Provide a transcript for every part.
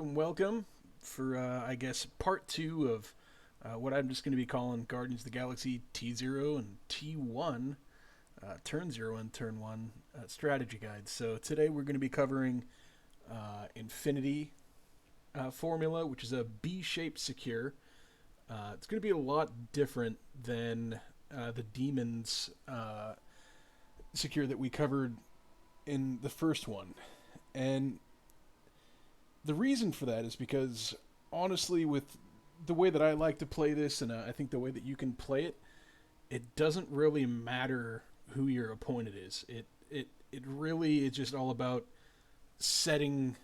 welcome for, I guess, part two of what I'm just going to be calling Guardians of the Galaxy T0 and T1, Turn 0 and Turn 1 strategy guides. So today we're going to be covering Infinity formula, which is a B-shaped secure. It's going to be a lot different than the Demons secure that we covered in the first one. And the reason for that is because, honestly, with the way that I like to play this, and I think the way that you can play it, it doesn't really matter who your opponent is. It really is just all about setting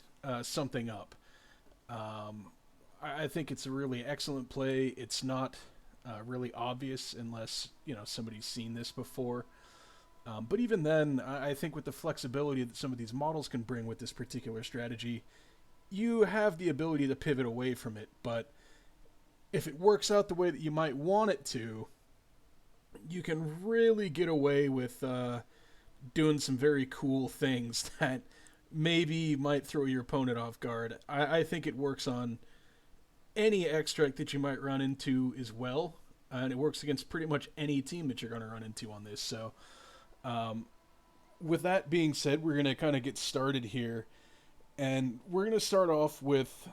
something up. I think it's a really excellent play. It's not really obvious unless somebody's seen this before. But even then, I think with the flexibility that some of these models can bring with this particular strategy, you have the ability to pivot away from it. But if it works out the way that you might want it to, you can really get away with doing some very cool things that maybe might throw your opponent off guard. I think it works on any extract that you might run into as well, and it works against pretty much any team that you're going to run into on this. So with that being said, we're going to kind of get started here, and we're going to start off with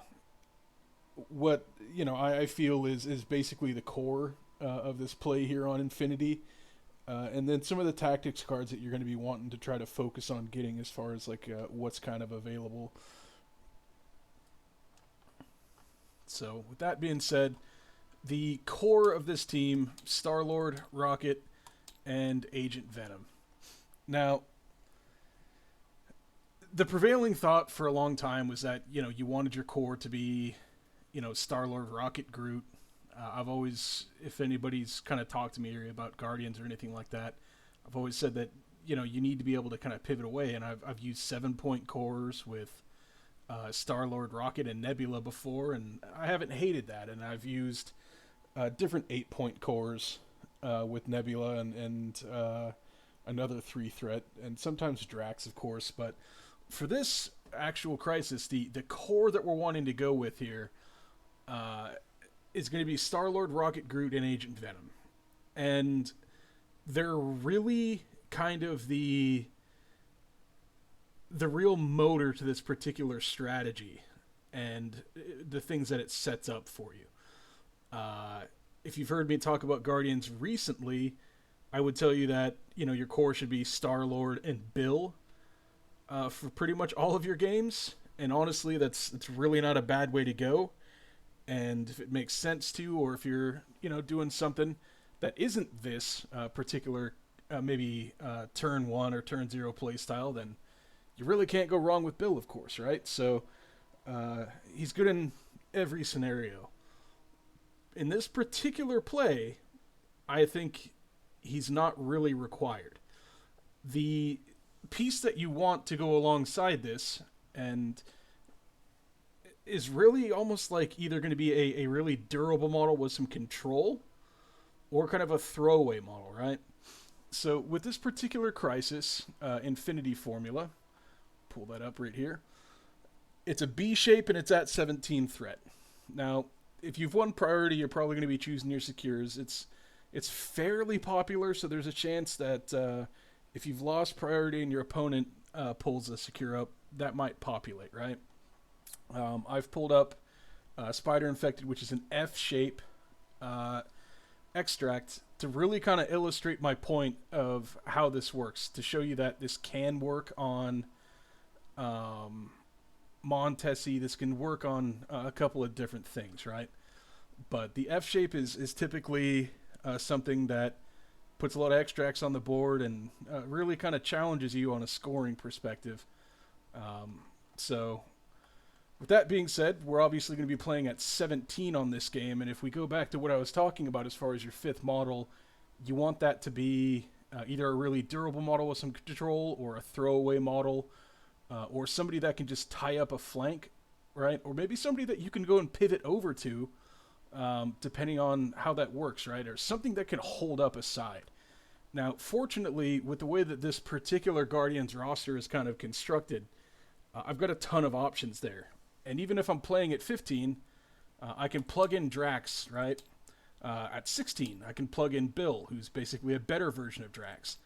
what I feel is basically the core of this play here on Infinity, and then some of the tactics cards that you're going to be wanting to try to focus on getting as far as what's kind of available. So with that being said, the core of this team: Star-Lord, Rocket, and Agent Venom. Now, the prevailing thought for a long time was that you wanted your core to be Star-Lord, Rocket, Groot. I've always, if anybody's kind of talked to me about Guardians or anything like that, I've always said that you need to be able to kind of pivot away, and I've used 7-point cores with Star-Lord, Rocket, and Nebula before, and I haven't hated that. And I've used different 8-point cores with Nebula and another 3-threat, and sometimes Drax, of course. But for this actual crisis, the core that we're wanting to go with here is going to be Star-Lord, Rocket, Groot, and Agent Venom. And they're really kind of the real motor to this particular strategy and the things that it sets up for you. If you've heard me talk about Guardians recently, I would tell you that your core should be Star-Lord and Bill for pretty much all of your games. And honestly, that's really not a bad way to go. And if it makes sense to, or if you're doing something that isn't this particular maybe turn 1 or turn 0 play style, then you really can't go wrong with Bill, of course, right? So he's good in every scenario. In this particular play, I think he's not really required. The piece that you want to go alongside this and is really almost like either going to be a really durable model with some control or kind of a throwaway model, right? So with this particular crisis, Infinity formula, pull that up right here. It's a B shape and it's at 17 threat. Now, if you've won priority, you're probably going to be choosing your secures. It's fairly popular, so there's a chance that if you've lost priority and your opponent pulls a secure up, that might populate, right? I've pulled up Spider Infected, which is an F shape extract, to really kind of illustrate my point of how this works, to show you that this can work on Montesi. This can work on a couple of different things, right? But the F shape is typically something that puts a lot of extracts on the board and really kind of challenges you on a scoring perspective. So with that being said, we're obviously going to be playing at 17 on this game, and if we go back to what I was talking about as far as your 5th model, you want that to be either a really durable model with some control, or a throwaway model, or somebody that can just tie up a flank, right? Or maybe somebody that you can go and pivot over to, depending on how that works, right? Or something that can hold up a side. Now, fortunately, with the way that this particular Guardians roster is kind of constructed, I've got a ton of options there. And even if I'm playing at 15, I can plug in Drax, right? At 16, I can plug in Bill, who's basically a better version of Drax.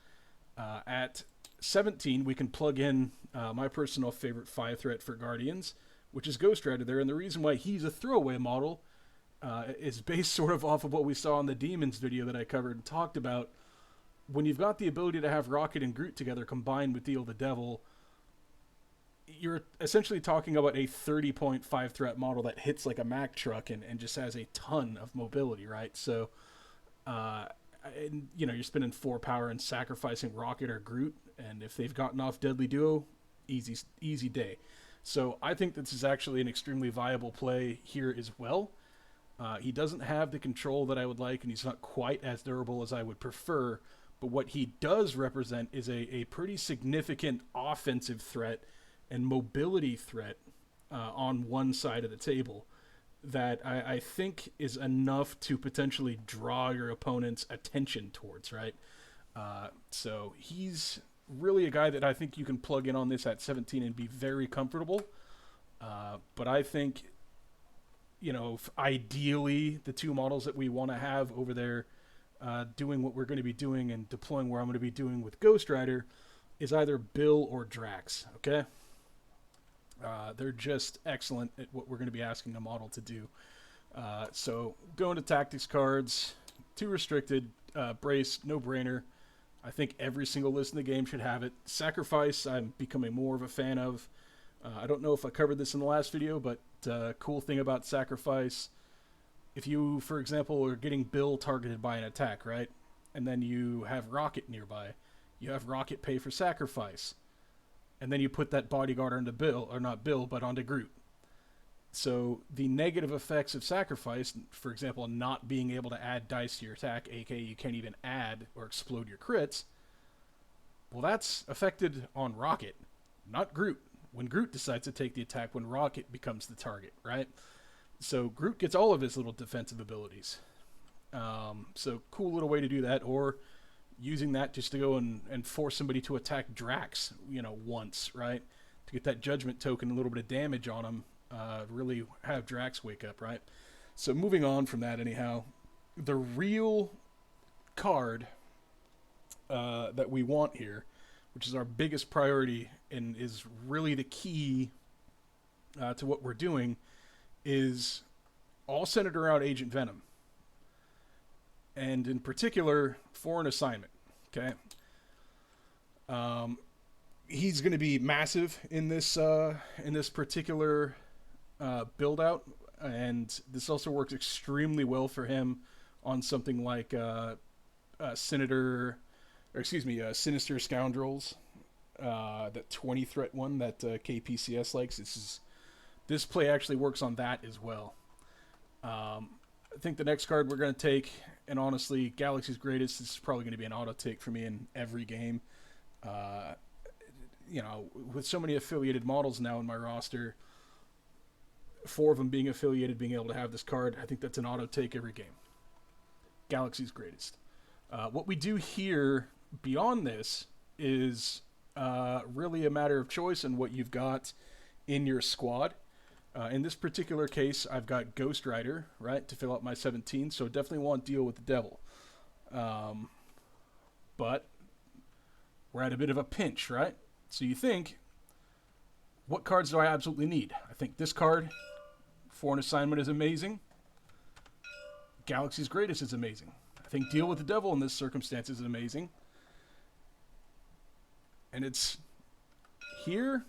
At 17, we can plug in my personal favorite 5-threat for Guardians, which is Ghost Rider there. And the reason why he's a throwaway model is based sort of off of what we saw in the Demons video that I covered and talked about. When you've got the ability to have Rocket and Groot together combined with Deal the Devil, you're essentially talking about a 30-point 5-threat model that hits like a Mack truck and just has a ton of mobility, right? So, and, you know, you're spending 4 power and sacrificing Rocket or Groot, and if they've gotten off Deadly Duo, easy day. So I think this is actually an extremely viable play here as well. He doesn't have the control that I would like, and he's not quite as durable as I would prefer, but what he does represent is a pretty significant offensive threat and mobility threat on one side of the table that I think is enough to potentially draw your opponent's attention towards, right? So he's really a guy that I think you can plug in on this at 17 and be very comfortable. But I think, you know, ideally the 2 models that we want to have over there doing what we're going to be doing and deploying where I'm going to be doing with Ghost Rider is either Bill or Drax, okay? They're just excellent at what we're going to be asking a model to do. So going to tactics cards, 2 restricted, brace, no brainer. I think every single list in the game should have it. Sacrifice, I'm becoming more of a fan of. I don't know if I covered this in the last video, but cool thing about Sacrifice, if you, for example, are getting Bill targeted by an attack, right? And then you have Rocket nearby. You have Rocket pay for Sacrifice. And then you put that bodyguard onto Bill, or not Bill, but onto Groot. So the negative effects of Sacrifice, for example, not being able to add dice to your attack, aka you can't even add or explode your crits, well, that's affected on Rocket, not Groot. When Groot decides to take the attack, when Rocket becomes the target, right? So Groot gets all of his little defensive abilities. So cool little way to do that, or using that just to go and force somebody to attack Drax, you know, once, right? To get that judgment token, a little bit of damage on him, really have Drax wake up, right? So moving on from that anyhow, the real card that we want here, which is our biggest priority and is really the key to what we're doing, is all centered around Agent Venom. And in particular, Foreign Assignment, okay? He's going to be massive in this particular build-out, and this also works extremely well for him on something like Sinister Scoundrels, that 20 threat one that KPCS likes. This play actually works on that as well. I think the next card we're going to take, and honestly, Galaxy's Greatest, this is probably going to be an auto take for me in every game. You know, with so many affiliated models now in my roster, 4 of them being affiliated, being able to have this card, I think that's an auto take every game. Galaxy's Greatest. What we do here beyond this is really a matter of choice and what you've got in your squad. In this particular case, I've got Ghost Rider, right, to fill out my 17, so definitely want to deal with the devil. But we're at a bit of a pinch, right? So you think, what cards do I absolutely need? I think this card, Foreign Assignment, is amazing. Galaxy's Greatest is amazing. I think Deal with the Devil in this circumstance is amazing. And it's here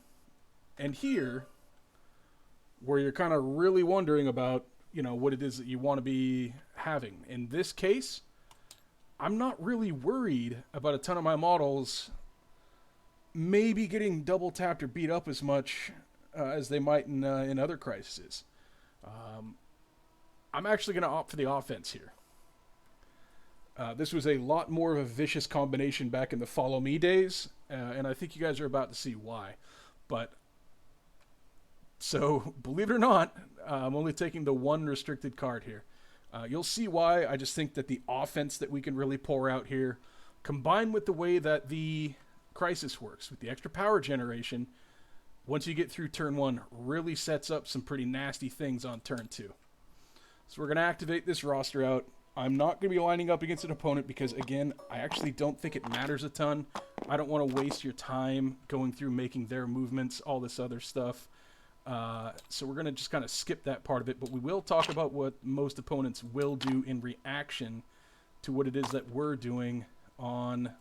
and here where you're kind of really wondering about, you know, what it is that you want to be having. In this case, I'm not really worried about a ton of my models maybe getting double tapped or beat up as much as they might in other crises. I'm actually going to opt for the offense here. This was a lot more of a vicious combination back in the Follow Me days, and I think you guys are about to see why. But so, believe it or not, I'm only taking the 1 restricted card here. You'll see why. I just think that the offense that we can really pour out here, combined with the way that the Crisis works, with the extra power generation, once you get through turn 1, really sets up some pretty nasty things on turn 2. So we're going to activate this roster out. I'm not going to be lining up against an opponent because, again, I actually don't think it matters a ton. I don't want to waste your time going through making their movements, all this other stuff. So we're going to just kind of skip that part of it, but we will talk about what most opponents will do in reaction to what it is that we're doing on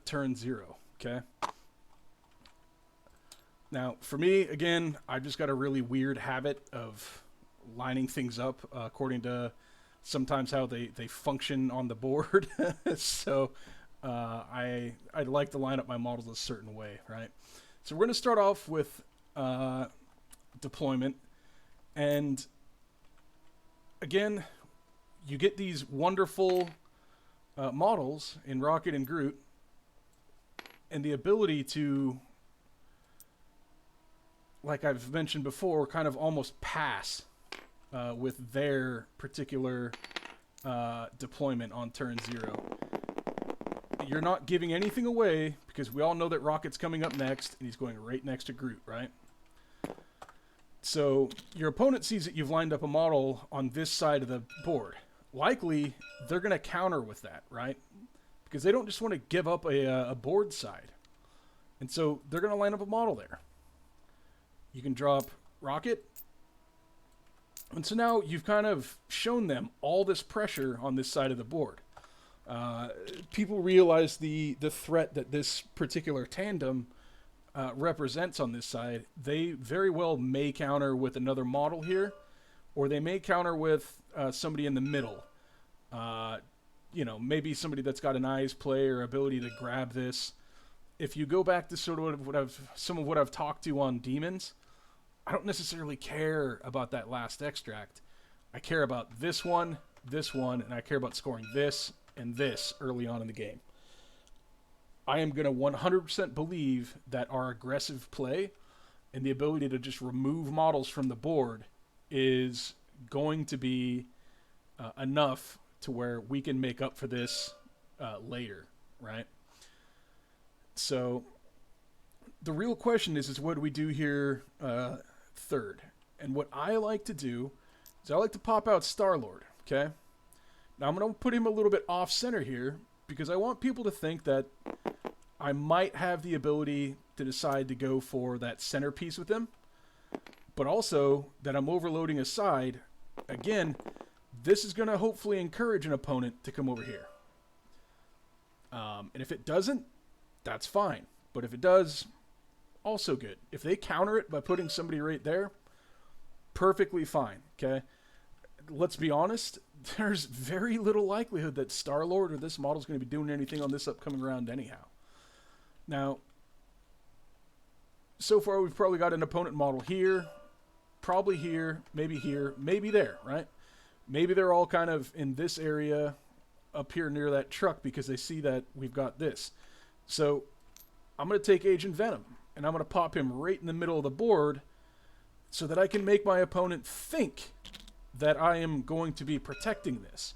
turn 0, okay? Now, for me, again, I've just got a really weird habit of lining things up according to sometimes how they function on the board. So I like to line up my models a certain way, right? So we're going to start off with deployment. And again, you get these wonderful models in Rocket and Groot, and the ability to, like I've mentioned before, kind of almost pass with their particular deployment on turn 0. You're not giving anything away because we all know that Rocket's coming up next, and he's going right next to Groot, right? So your opponent sees that you've lined up a model on this side of the board. Likely, they're going to counter with that, right? Because they don't just want to give up a board side. And so they're going to line up a model there. You can drop Rocket. And so now you've kind of shown them all this pressure on this side of the board. People realize the threat that this particular tandem represents on this side. They very well may counter with another model here, or they may counter with somebody in the middle. Maybe somebody that's got an eyes play or ability to grab this. If you go back to sort of some of what I've talked to on Demons, I don't necessarily care about that last extract. I care about this one, and I care about scoring this and this early on in the game. I am going to 100% believe that our aggressive play and the ability to just remove models from the board is going to be enough to where we can make up for this later, right? So the real question is what do we do here third? And what I like to do is I like to pop out Star-Lord, okay? Now I'm going to put him a little bit off-center here because I want people to think that I might have the ability to decide to go for that centerpiece with him, but also that I'm overloading a side. Again, this is going to hopefully encourage an opponent to come over here. And if it doesn't, that's fine. But if it does, also good. If they counter it by putting somebody right there, perfectly fine, okay? Let's be honest, there's very little likelihood that Star-Lord or this model is going to be doing anything on this upcoming round anyhow. Now, so far we've probably got an opponent model here, probably here, maybe there, right? Maybe they're all kind of in this area up here near that truck because they see that we've got this. So I'm going to take Agent Venom, and I'm going to pop him right in the middle of the board so that I can make my opponent think that I am going to be protecting this.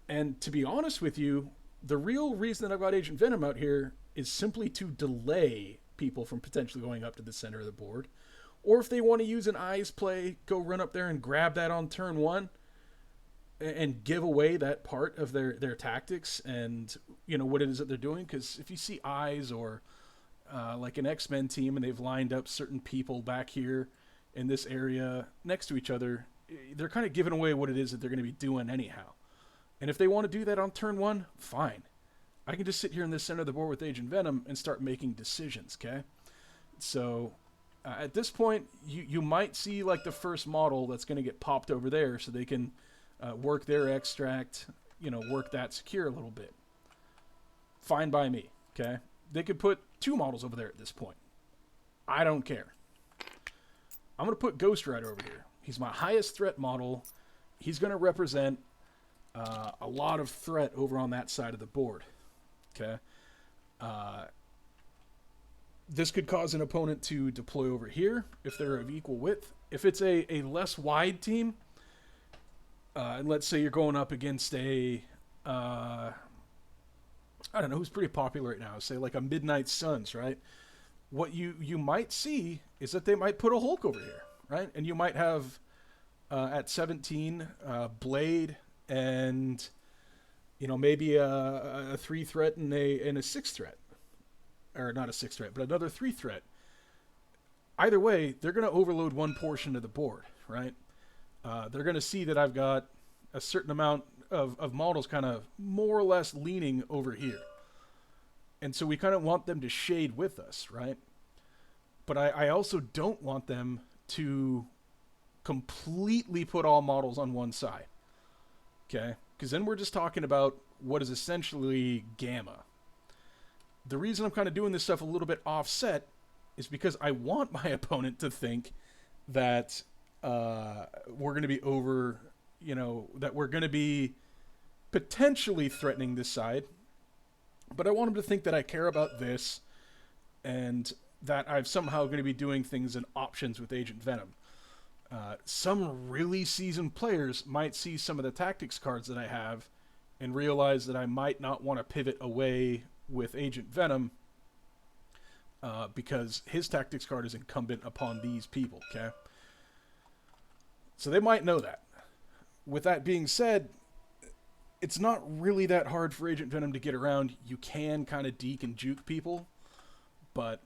And to be honest with you, the real reason that I've got Agent Venom out here is simply to delay people from potentially going up to the center of the board. Or if they want to use an eyes play, go run up there and grab that on turn 1 and give away that part of their tactics and, you know, what it is that they're doing. Because if you see eyes or like an X-Men team and they've lined up certain people back here in this area next to each other, they're kind of giving away what it is that they're going to be doing anyhow. And if they want to do that on turn 1, fine. I can just sit here in the center of the board with Agent Venom and start making decisions, okay? So at this point, you might see like the first model that's going to get popped over there so they can work their extract, you know, work that secure a little bit. Fine by me, okay? They could put 2 models over there at this point. I don't care. I'm going to put Ghost Rider over here. He's my highest threat model. He's going to represent a lot of threat over on that side of the board. Okay. This could cause an opponent to deploy over here if they're of equal width. If it's a less wide team, and let's say you're going up against a, I don't know, who's pretty popular right now, say like a Midnight Suns, right? what you might see is that they might put a Hulk over here, right? And you might have at 17 Blade and maybe a 3 threat and a 6 threat, or not a 6 threat, but another 3 threat. Either way, they're going to overload one portion of the board, right? They're going to see that I've got a certain amount of models kind of more or less leaning over here. And so we kind of want them to shade with us, right? But I also don't want them to completely put all models on one side, okay? Because then we're just talking about what is essentially gamma. The reason I'm kind of doing this stuff a little bit offset is because I want my opponent to think that we're going to be over, that we're going to be potentially threatening this side. But I want him to think that I care about this and that I'm somehow going to be doing things in options with Agent Venom. Some really seasoned players might see some of the tactics cards that I have and realize that I might not want to pivot away with Agent Venom because his tactics card is incumbent upon these people, okay? So they might know that. With that being said, it's not really that hard for Agent Venom to get around. You can kind of deke and juke people, but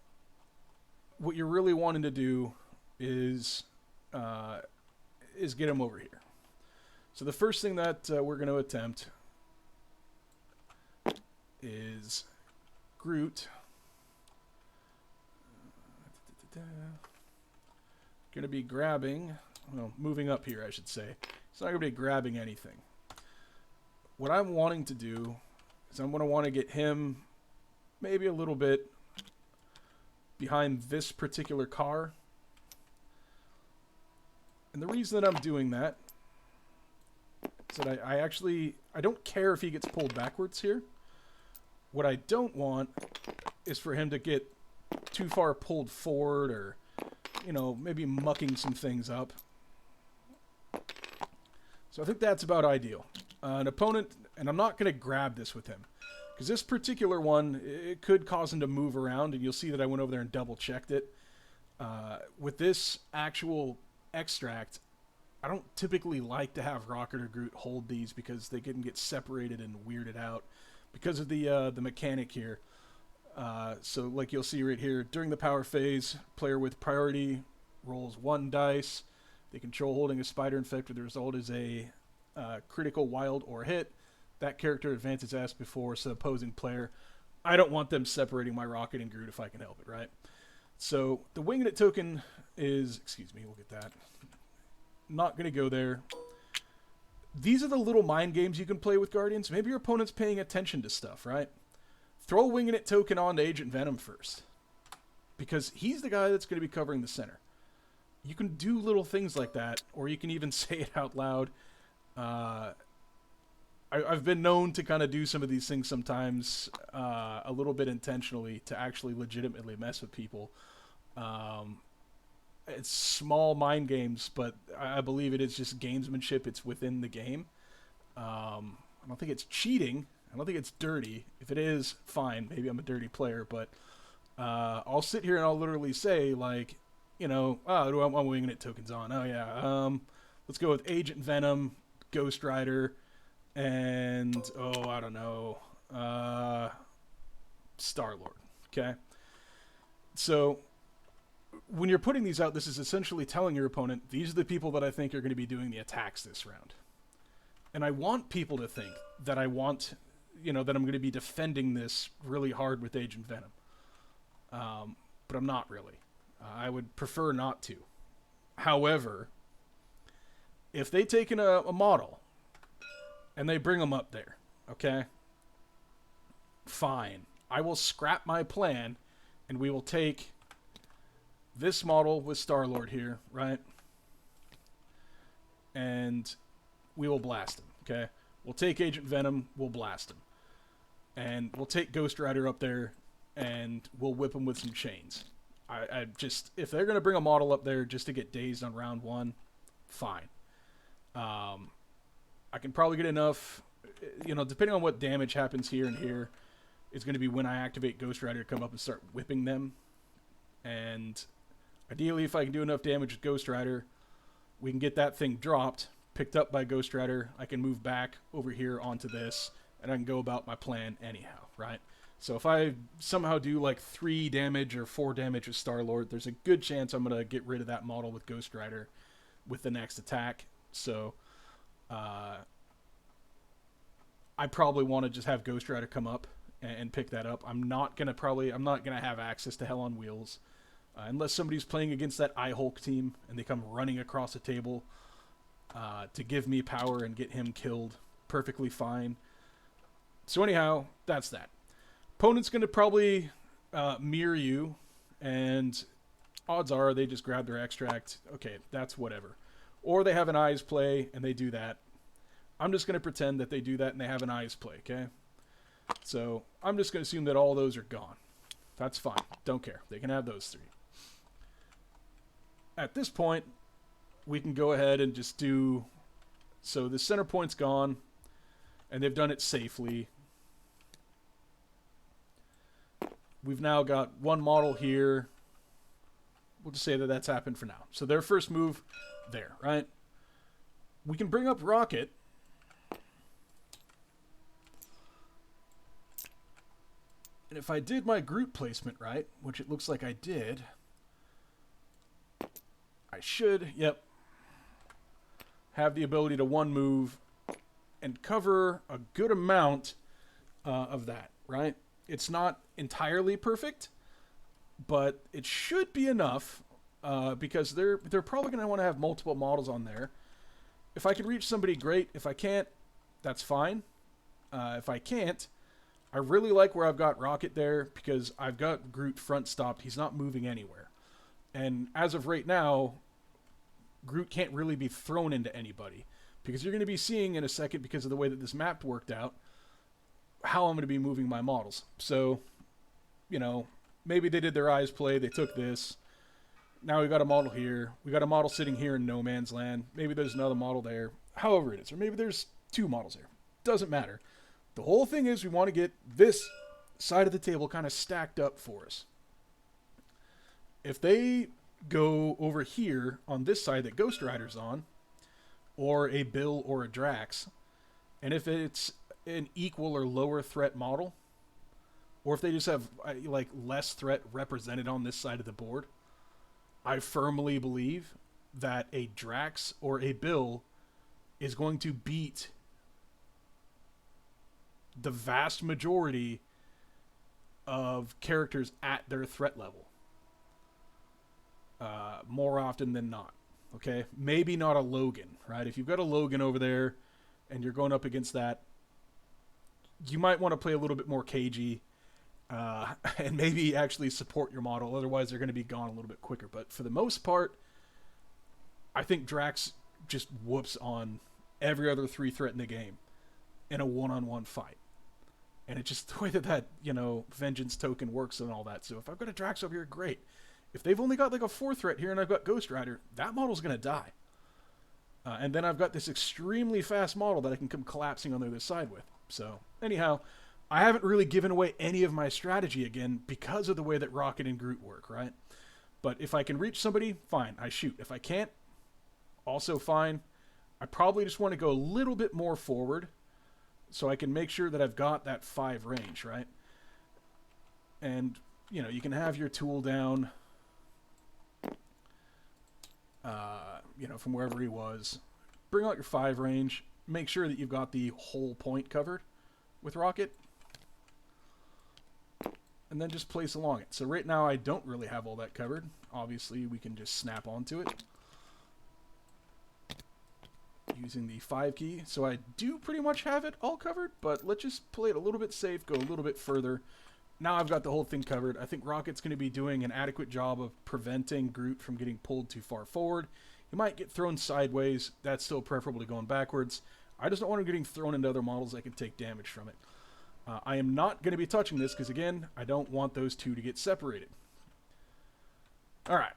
what you're really wanting to do is get him over here. So the first thing that we're going to attempt is Groot. Going to be grabbing, moving up here, I should say. It's not going to be grabbing anything. What I'm wanting to do is I'm going to want to get him maybe a little bit behind this particular car. And the reason that I'm doing that is that I don't care if he gets pulled backwards here. What I don't want is for him to get too far pulled forward or, maybe mucking some things up. So I think that's about ideal. An opponent, and I'm not going to grab this with him, because this particular one, it could cause him to move around, and you'll see that I went over there and double-checked it. With this actual extract, I don't typically like to have Rocket or Groot hold these because they can get separated and weirded out because of the mechanic here. So like you'll see right here, during the power phase, player with priority rolls 1 dice. They control holding a spider infected. The result is a critical, wild, or hit. That character advances as before, so opposing player. I don't want them separating my Rocket and Groot if I can help it, right? So the Winged It token is, excuse me, we'll get that. Not going to go there. These are the little mind games you can play with Guardians. Maybe your opponent's paying attention to stuff, right? Throw a Winged It token on to Agent Venom first, because he's the guy that's going to be covering the center. You can do little things like that, or you can even say it out loud. I've been known to kind of do some of these things sometimes a little bit intentionally to actually legitimately mess with people. It's small mind games, but I believe it is just gamesmanship. It's within the game. I don't think it's cheating. I don't think it's dirty. If it is, fine. Maybe I'm a dirty player, but I'll sit here and I'll literally say, like, oh, do I want Winged It tokens on? Oh, yeah. Let's go with Agent Venom, Ghost Rider, and, I don't know, Star-Lord, okay? So when you're putting these out, this is essentially telling your opponent, these are the people that I think are going to be doing the attacks this round. And I want people to think that I want, that I'm going to be defending this really hard with Agent Venom. But I'm not really. I would prefer not to. However, if they take in a model and they bring them up there, okay, fine. I will scrap my plan and we will take this model with Star-Lord here, right? And we will blast him, okay? We'll take Agent Venom, we'll blast him. And we'll take Ghost Rider up there and we'll whip him with some chains. I just, if they're going to bring a model up there just to get dazed on round 1, fine. I can probably get enough, depending on what damage happens here and here, it's going to be when I activate Ghost Rider to come up and start whipping them. And ideally, if I can do enough damage with Ghost Rider, we can get that thing dropped, picked up by Ghost Rider. I can move back over here onto this, and I can go about my plan anyhow, right? So if I somehow do like 3 damage or 4 damage with Star-Lord, there's a good chance I'm going to get rid of that model with Ghost Rider with the next attack. So I probably want to just have Ghost Rider come up and pick that up. I'm not gonna have access to Hell on Wheels unless somebody's playing against that I-Hulk team and they come running across the table to give me power and get him killed. Perfectly fine. So anyhow, that's that. Opponent's gonna probably mirror you, and odds are they just grab their extract. Okay, that's whatever. Or they have an eyes play and they do that. I'm just going to pretend that they do that and they have an eyes play, okay? So I'm just going to assume that all those are gone. That's fine. Don't care. They can have those 3. At this point, we can go ahead and just do... So the center point's gone, and they've done it safely. We've now got one model here. We'll just say that that's happened for now. So their first move, there, right? We can bring up Rocket. And if I did my group placement right, which it looks like I did, I should, yep, have the ability to one move and cover a good amount of that, right? It's not entirely perfect, but it should be enough because they're probably going to want to have multiple models on there. If I can reach somebody, great. If I can't, that's fine. If I can't, I really like where I've got Rocket there because I've got Groot front stopped. He's not moving anywhere. And as of right now, Groot can't really be thrown into anybody because you're going to be seeing in a second, because of the way that this map worked out, how I'm going to be moving my models. So, you know, maybe they did their eyes play. They took this. Now we got a model here. We got a model sitting here in no man's land. Maybe there's another model there. However it is. Or maybe there's 2 models here. Doesn't matter. The whole thing is we want to get this side of the table kind of stacked up for us. If they go over here on this side that Ghost Rider's on, or a Bill or a Drax, and if it's an equal or lower threat model, or if they just have like less threat represented on this side of the board, I firmly believe that a Drax or a Bill is going to beat the vast majority of characters at their threat level. More often than not. Okay? Maybe not a Logan, right? If you've got a Logan over there and you're going up against that, you might want to play a little bit more cagey and maybe actually support your model. Otherwise, they're going to be gone a little bit quicker. But for the most part, I think Drax just whoops on every other 3 threat in the game in a one-on-one fight. And it's just the way that, you know, Vengeance token works and all that. So if I've got a Drax over here, great. If they've only got like a 4 threat here and I've got Ghost Rider, that model's going to die. And then I've got this extremely fast model that I can come collapsing on the other side with. So anyhow, I haven't really given away any of my strategy again because of the way that Rocket and Groot work, right? But if I can reach somebody, fine, I shoot. If I can't, also fine. I probably just want to go a little bit more forward so I can make sure that I've got that 5 range, right? And, you know, you can have your tool down, you know, from wherever he was. Bring out your 5 range. Make sure that you've got the whole point covered with Rocket. And then just place along it. So right now I don't really have all that covered. Obviously, we can just snap onto it using the 5 key. So I do pretty much have it all covered, but let's just play it a little bit safe, go a little bit further. Now I've got the whole thing covered. I think Rocket's going to be doing an adequate job of preventing Groot from getting pulled too far forward. He might get thrown sideways. That's still preferable to going backwards. I just don't want him getting thrown into other models that can take damage from it. I am not going to be touching this because, again, I don't want those 2 to get separated. Alright.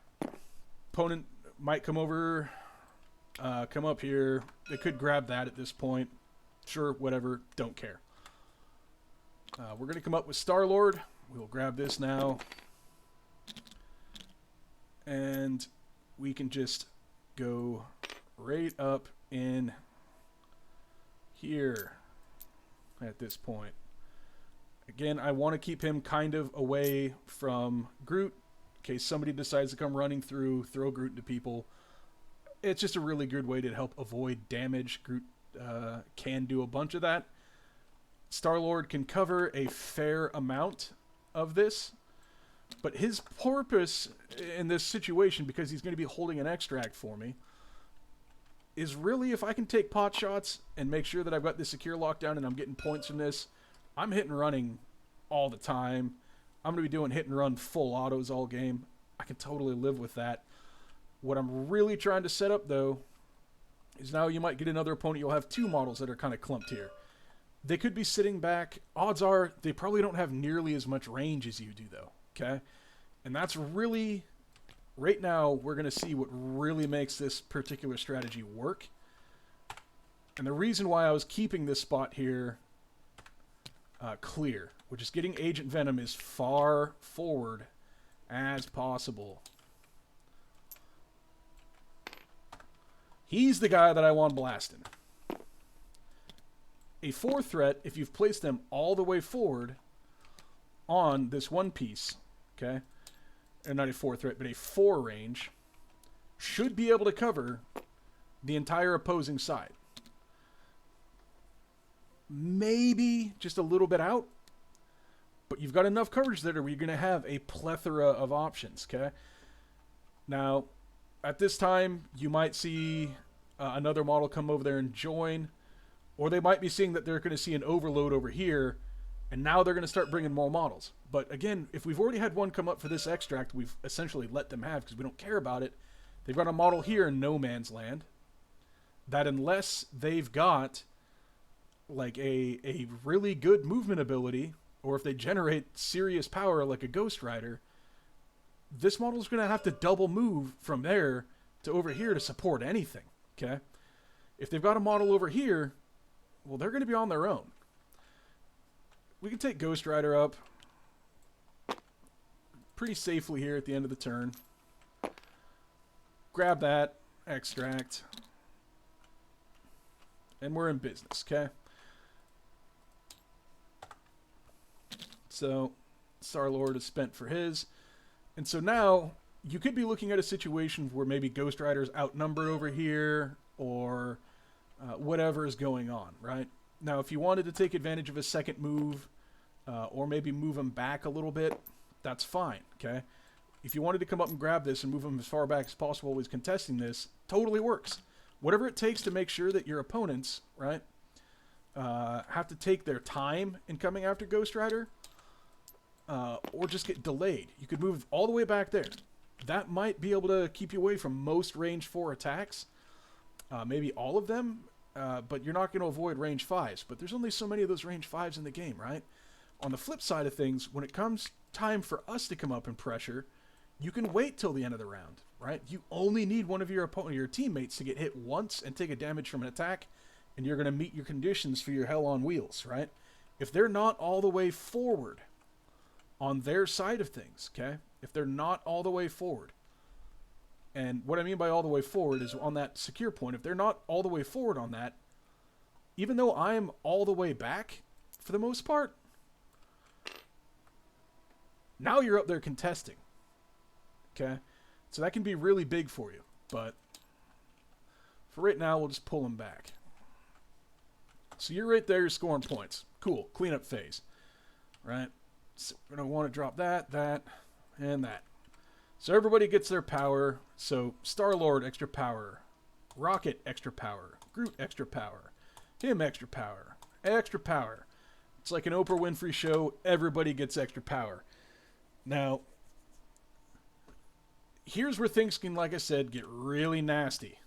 Opponent might come over, come up here. They could grab that at this point. Sure, whatever. Don't care. We're going to come up with Star-Lord. We'll grab this now. And we can just go right up in here at this point. Again, I want to keep him kind of away from Groot in case somebody decides to come running through, throw Groot into people. It's just a really good way to help avoid damage. Groot can do a bunch of that. Star-Lord can cover a fair amount of this, but his purpose in this situation, because he's going to be holding an extract for me, is really if I can take pot shots and make sure that I've got the secure lockdown and I'm getting points from this, I'm hit and running all the time. I'm going to be doing hit and run full autos all game. I can totally live with that. What I'm really trying to set up, though, is now you might get another opponent. You'll have two models that are kind of clumped here. They could be sitting back. Odds are they probably don't have nearly as much range as you do, though. Okay? And that's really... Right now, we're going to see what really makes this particular strategy work. And the reason why I was keeping this spot here clear, which is getting Agent Venom as far forward as possible. He's the guy that I want blasting. A 4 threat, if you've placed them all the way forward on this one piece, okay, and not a 4 threat, but a 4 range, should be able to cover the entire opposing side. Maybe just a little bit out, but you've got enough coverage there where you're going to have a plethora of options, okay? Now, at this time, you might see another model come over there and join, or they might be seeing that they're going to see an overload over here, and now they're going to start bringing more models. But again, if we've already had one come up for this extract, we've essentially let them have because we don't care about it. They've got a model here in no man's land that unless they've got like a really good movement ability, or if they generate serious power like a Ghost Rider, this model is going to have to double move from there to over here to support anything, okay? If they've got a model over here, well, they're going to be on their own. We can take Ghost Rider up pretty safely here at the end of the turn. Grab that, extract, and we're in business, okay? So, Star-Lord is spent for his. And so now, you could be looking at a situation where maybe Ghost Rider's outnumbered over here, or whatever is going on, right? Now, if you wanted to take advantage of a second move, or maybe move him back a little bit, that's fine, okay? If you wanted to come up and grab this and move him as far back as possible while he's contesting this, totally works. Whatever it takes to make sure that your opponents, right, have to take their time in coming after Ghost Rider, or just get delayed. You could move all the way back there. That might be able to keep you away from most range 4 attacks. Maybe all of them, but you're not going to avoid range 5s. But there's only so many of those range 5s in the game, right? On the flip side of things, when it comes time for us to come up and pressure, you can wait till the end of the round, right? You only need one of your teammates to get hit once and take a damage from an attack, and you're going to meet your conditions for your hell on wheels, right? If they're not all the way forward on their side of things, okay? If they're not all the way forward, and what I mean by all the way forward is on that secure point, if they're not all the way forward on that, even though I'm all the way back, for the most part, now you're up there contesting, okay? So that can be really big for you, but for right now, we'll just pull them back. So you're right there, you're scoring points. Cool, cleanup phase, right? So we're going to want to drop that, and that. So everybody gets their power. So Star-Lord, extra power. Rocket, extra power. Groot, extra power. Him, extra power. Extra power. It's like an Oprah Winfrey show. Everybody gets extra power. Now, here's where things can, like I said, get really nasty.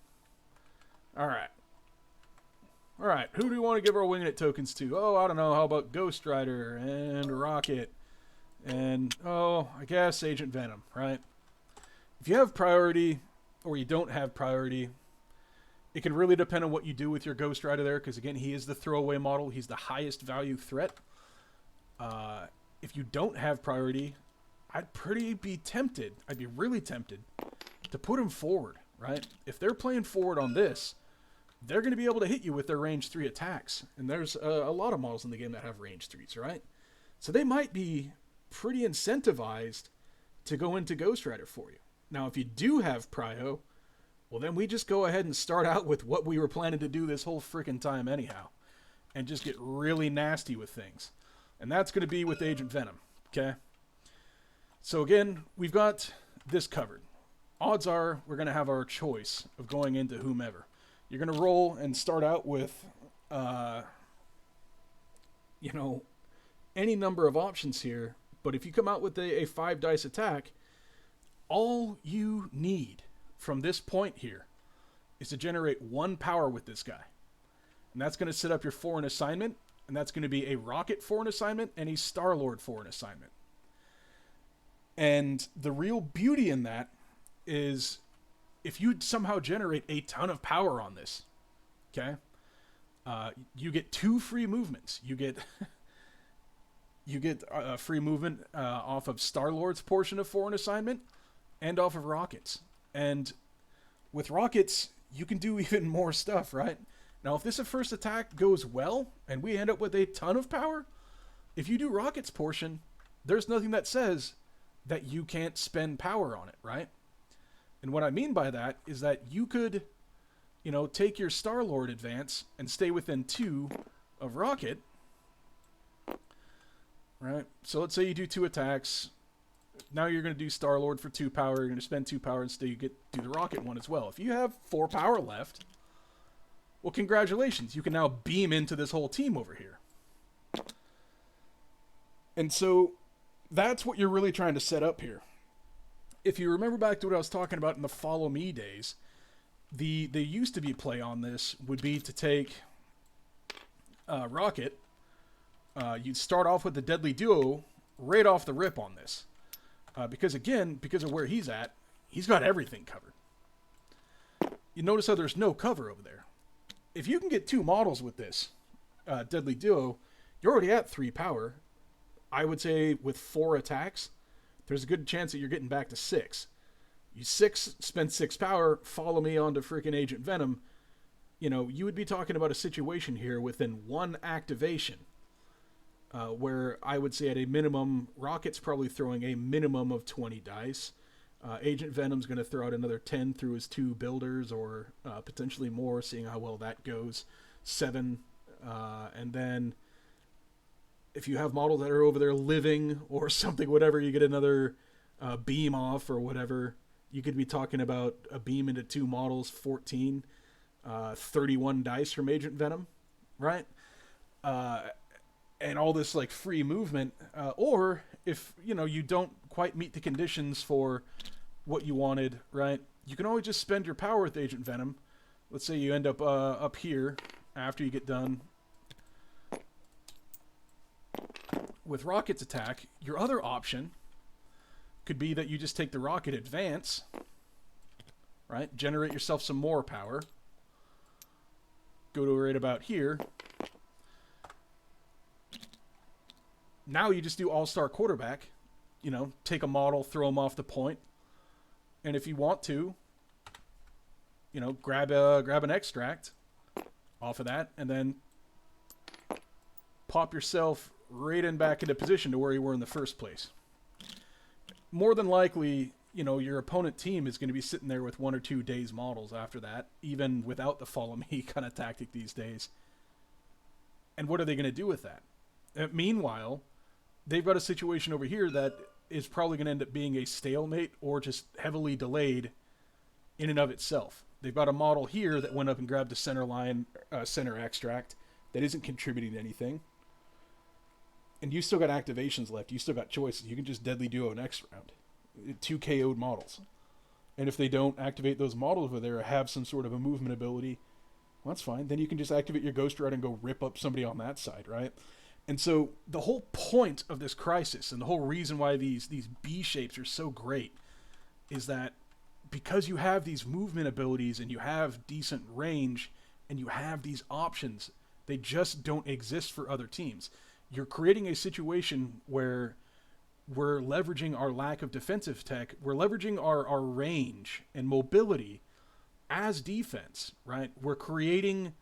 All right. All right, who do we want to give our Winging It tokens to? Oh, I don't know. How about Ghost Rider and Rocket? And, oh, I guess Agent Venom, right? If you have priority or you don't have priority, it can really depend on what you do with your Ghost Rider there, because, again, he is the throwaway model. He's the highest value threat. If you don't have priority, I'd be tempted. I'd be really tempted to put him forward, right? If they're playing forward on this, they're going to be able to hit you with their range 3 attacks. And there's a lot of models in the game that have range 3s, right? So they might be pretty incentivized to go into Ghost Rider for you. Now, if you do have Prio, well, then we just go ahead and start out with what we were planning to do this whole freaking time anyhow. And just get really nasty with things. And that's going to be with Agent Venom, okay? So again, we've got this covered. Odds are we're going to have our choice of going into whomever. You're going to roll and start out with, any number of options here. But if you come out with a 5 dice attack, all you need from this point here is to generate 1 power with this guy. And that's going to set up your 4 an assignment. And that's going to be a Rocket for an assignment and a Star-Lord for an assignment. And the real beauty in that is if you somehow generate a ton of power on this, okay, you get 2 free movements. You get free movement off of Star-Lord's portion of 4 an assignment and off of Rocket's. And with Rocket's, you can do even more stuff, right? Now, if this first attack goes well, and we end up with a ton of power, if you do Rocket's portion, there's nothing that says that you can't spend power on it, right? And what I mean by that is that you could, take your Star-Lord advance and stay within 2 of Rocket, right? So let's say you do 2 attacks. Now you're going to do Star-Lord for 2 power. You're going to spend 2 power and still do the Rocket one as well. If you have 4 power left, well, congratulations. You can now beam into this whole team over here. And so that's what you're really trying to set up here. If you remember back to what I was talking about in the Follow Me days, the used to be play on this would be to take Rocket. You'd start off with the Deadly Duo right off the rip on this. Because of where he's at, he's got everything covered. You notice how there's no cover over there. If you can get 2 models with this Deadly Duo, you're already at 3 power. I would say with 4 attacks, there's a good chance that you're getting back to 6. You spend 6 power, follow me onto freaking Agent Venom. You would be talking about a situation here within 1 activation. Where I would say at a minimum, Rocket's probably throwing a minimum of 20 dice. Agent Venom's going to throw out another 10 through his 2 builders, or potentially more, seeing how well that goes. 7. And then if you have models that are over there living or something, whatever, you get another beam off or whatever. You could be talking about a beam into 2 models, 14, 31 dice from Agent Venom, right? And all this like free movement. Or if, you don't quite meet the conditions for what you wanted, right? You can always just spend your power with Agent Venom. Let's say you end up up here after you get done with Rocket's attack. Your other option could be that you just take the Rocket advance, right? Generate yourself some more power. Go to right about here. Now you just do all-star quarterback. Take a model, throw them off the point. And if you want to, grab an extract off of that, and then pop yourself right in back into position to where you were in the first place. More than likely, your opponent team is going to be sitting there with 1 or 2 days models after that, even without the follow me kind of tactic these days. And what are they going to do with that? Meanwhile, they've got a situation over here that is probably going to end up being a stalemate or just heavily delayed in and of itself. They've got a model here that went up and grabbed a center extract that isn't contributing anything. And you still got activations left. You still got choices. You can just Deadly Duo next round. 2 KO'd models. And if they don't activate those models over there or have some sort of a movement ability, well, that's fine. Then you can just activate your Ghost Rider and go rip up somebody on that side, right? And so the whole point of this crisis and the whole reason why these B shapes are so great is that because you have these movement abilities and you have decent range and you have these options, they just don't exist for other teams. You're creating a situation where we're leveraging our lack of defensive tech. We're leveraging our range and mobility as defense, right? We're creating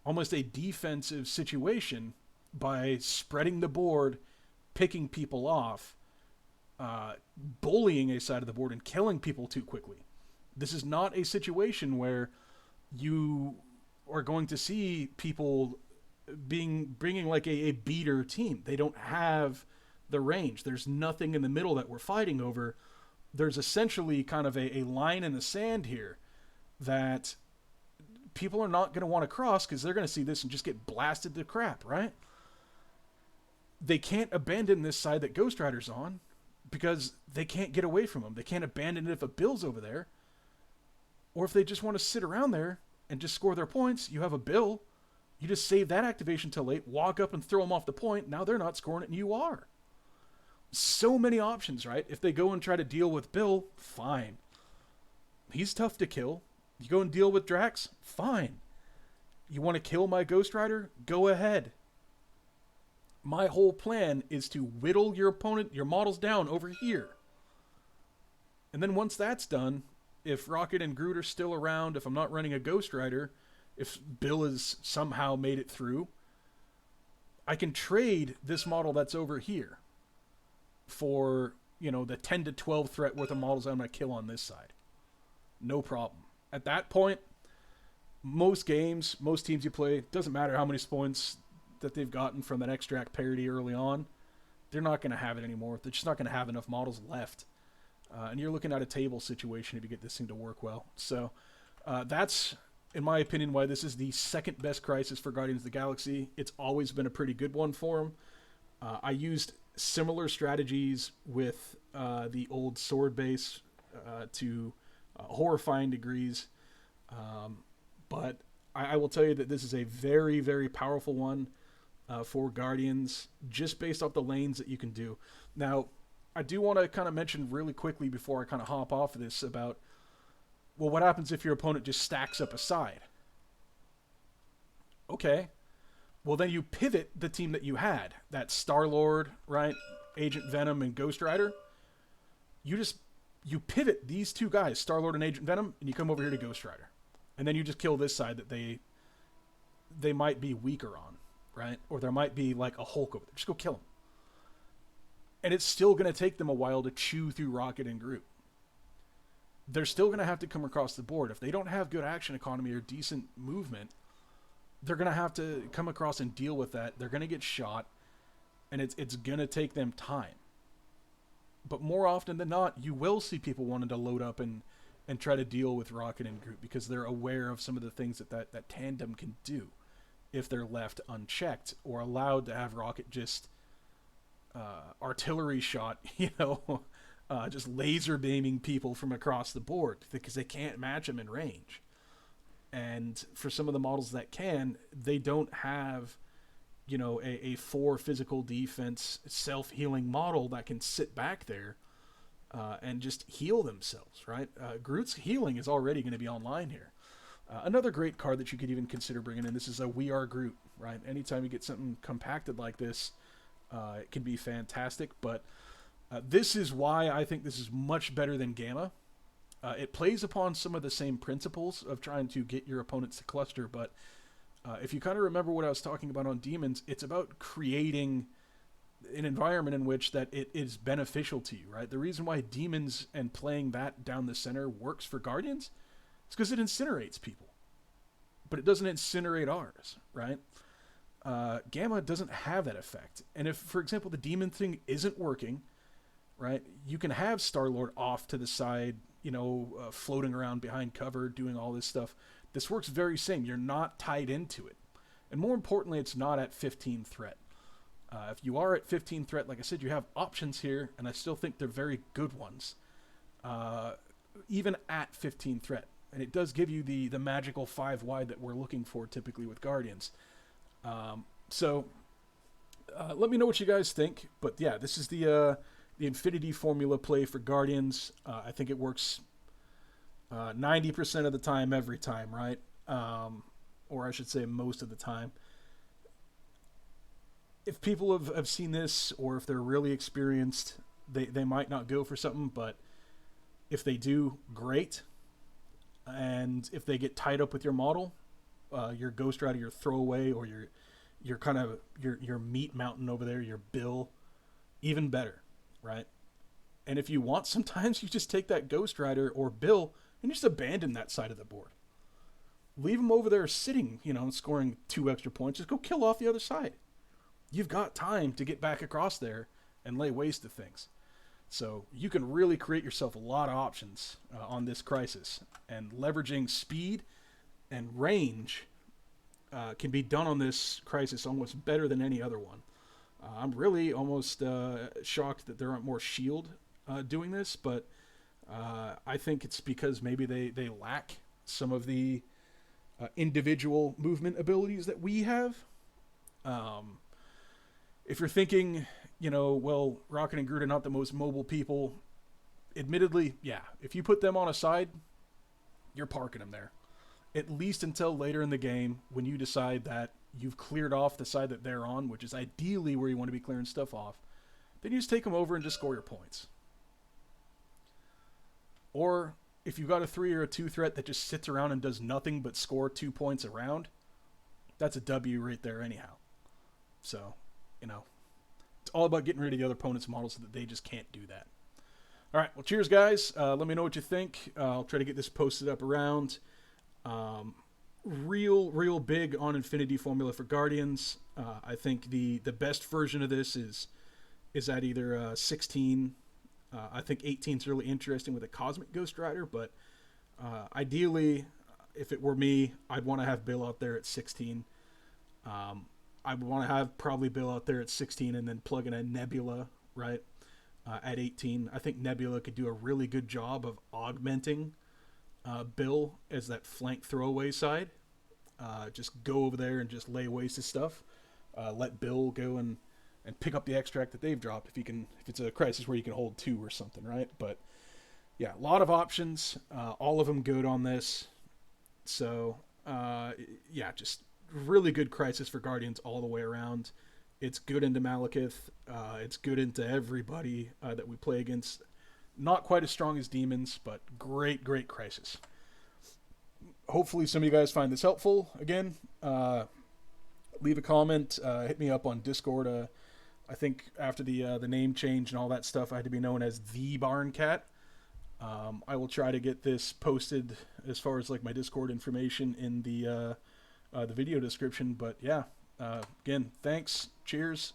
almost a defensive situation by spreading the board, picking people off, bullying a side of the board, and killing people too quickly. This is not a situation where you are going to see people bringing like a beater team. They don't have the range. There's nothing in the middle that we're fighting over. There's essentially kind of a line in the sand here that people are not going to want to cross because they're going to see this and just get blasted to crap, right? They can't abandon this side that Ghost Rider's on because they can't get away from him. They can't abandon it if a Bill's over there. Or if they just want to sit around there and just score their points, you have a Bill. You just save that activation till late, walk up and throw them off the point. Now they're not scoring it and you are. So many options, right? If they go and try to deal with Bill, fine. He's tough to kill. You go and deal with Drax, fine. You want to kill my Ghost Rider? Go ahead. My whole plan is to whittle your opponent, your models down over here. And then once that's done, if Rocket and Groot are still around, if I'm not running a Ghost Rider, if Bill has somehow made it through, I can trade this model that's over here for, the 10 to 12 threat worth of models I'm going to kill on this side. No problem. At that point, most games, most teams you play, doesn't matter how many points that they've gotten from that extract parity early on, they're not going to have it anymore. They're just not going to have enough models left. And you're looking at a table situation if you get this thing to work well. So that's, in my opinion, why this is the second best crisis for Guardians of the Galaxy. It's always been a pretty good one for them. I used similar strategies with the old sword base to horrifying degrees. But I will tell you that this is a very, very powerful one for Guardians, just based off the lanes that you can do. Now, I do want to kind of mention really quickly before I kind of hop off of this about, well, what happens if your opponent just stacks up a side? Okay. Well, then you pivot the team that you had. That Star-Lord, right? Agent Venom and Ghost Rider. You pivot these two guys, Star-Lord and Agent Venom, and you come over here to Ghost Rider. And then you just kill this side that they might be weaker on, right? Or there might be like a Hulk over there. Just go kill them. And it's still going to take them a while to chew through Rocket and Groot. They're still going to have to come across the board. If they don't have good action economy or decent movement, they're going to have to come across and deal with that. They're going to get shot, and it's going to take them time. But more often than not, you will see people wanting to load up and try to deal with Rocket and Groot because they're aware of some of the things that tandem can do if they're left unchecked or allowed to have Rocket just artillery shot, just laser beaming people from across the board because they can't match them in range. And for some of the models that can, they don't have, a 4 physical defense self-healing model that can sit back there and just heal themselves, right? Groot's healing is already going to be online here. Another great card that you could even consider bringing in, this is a We Are Groot, right? Anytime you get something compacted like this, it can be fantastic, but this is why I think this is much better than Gamma. It plays upon some of the same principles of trying to get your opponents to cluster, but if you kind of remember what I was talking about on Demons, it's about creating an environment in which that it is beneficial to you, right? The reason why Demons and playing that down the center works for Guardians is because it incinerates people, but it doesn't incinerate ours, right? Gamma doesn't have that effect. And if, for example, the Demon thing isn't working, right, you can have Star-Lord off to the side, floating around behind cover, doing all this stuff. This works very same. You're not tied into it. And more importantly, it's not at 15 threat. If you are at 15 threat, like I said, you have options here, and I still think they're very good ones, even at 15 threat. And it does give you the magical 5 wide that we're looking for typically with Guardians. So let me know what you guys think. But yeah, this is the Infinity Formula play for Guardians. I think it works 90% of the time, every time, right? Or I should say most of the time. If people have seen this, or if they're really experienced, They might not go for something, but if they do, great. And if they get tied up with your model, your Ghost Rider, your throwaway, or your kind of your meat mountain over there, your Bill, even better, right? And if you want, sometimes you just take that Ghost Rider or Bill and just abandon that side of the board. Leave them over there sitting, scoring 2 extra points. Just go kill off the other side. You've got time to get back across there and lay waste to things. So you can really create yourself a lot of options on this Crisis. And leveraging speed and range can be done on this Crisis almost better than any other one. I'm really almost shocked that there aren't more shield doing this, but I think it's because maybe they lack some of the individual movement abilities that we have. If you're thinking, well, Rocket and Groot are not the most mobile people, admittedly, yeah, if you put them on a side, you're parking them there. At least until later in the game when you decide that you've cleared off the side that they're on, which is ideally where you want to be clearing stuff off. Then you just take them over and just score your points. Or if you've got a 3 or a 2 threat that just sits around and does nothing but score 2 points around, that's a W right there anyhow. So, it's all about getting rid of the other opponent's models so that they just can't do that. All right, well, cheers, guys. Let me know what you think. I'll try to get this posted up around. Real big on Infinity Formula for Guardians. I think the best version of this is at either 16. I think 18 is really interesting with a Cosmic Ghost Rider, but ideally, if it were me, I'd want to have Bill out there at 16. I would want to have probably Bill out there at 16 and then plug in a Nebula, right, at 18. I think Nebula could do a really good job of augmenting Bill as that flank throwaway side. Just go over there and just lay waste to stuff. Let Bill go and pick up the extract that they've dropped if it's a Crisis where you can hold 2 or something, right? But yeah, a lot of options. All of them good on this. So yeah, just really good Crisis for Guardians all the way around. It's good into Malekith. It's good into everybody that we play against. Not quite as strong as Demons, but great Crisis. Hopefully some of you guys find this helpful. Again, leave a comment. Hit me up on Discord. I think after the name change and all that stuff, I had to be known as the Barn Cat. I will try to get this posted as far as like my Discord information in the video description. But yeah, again, thanks. Cheers.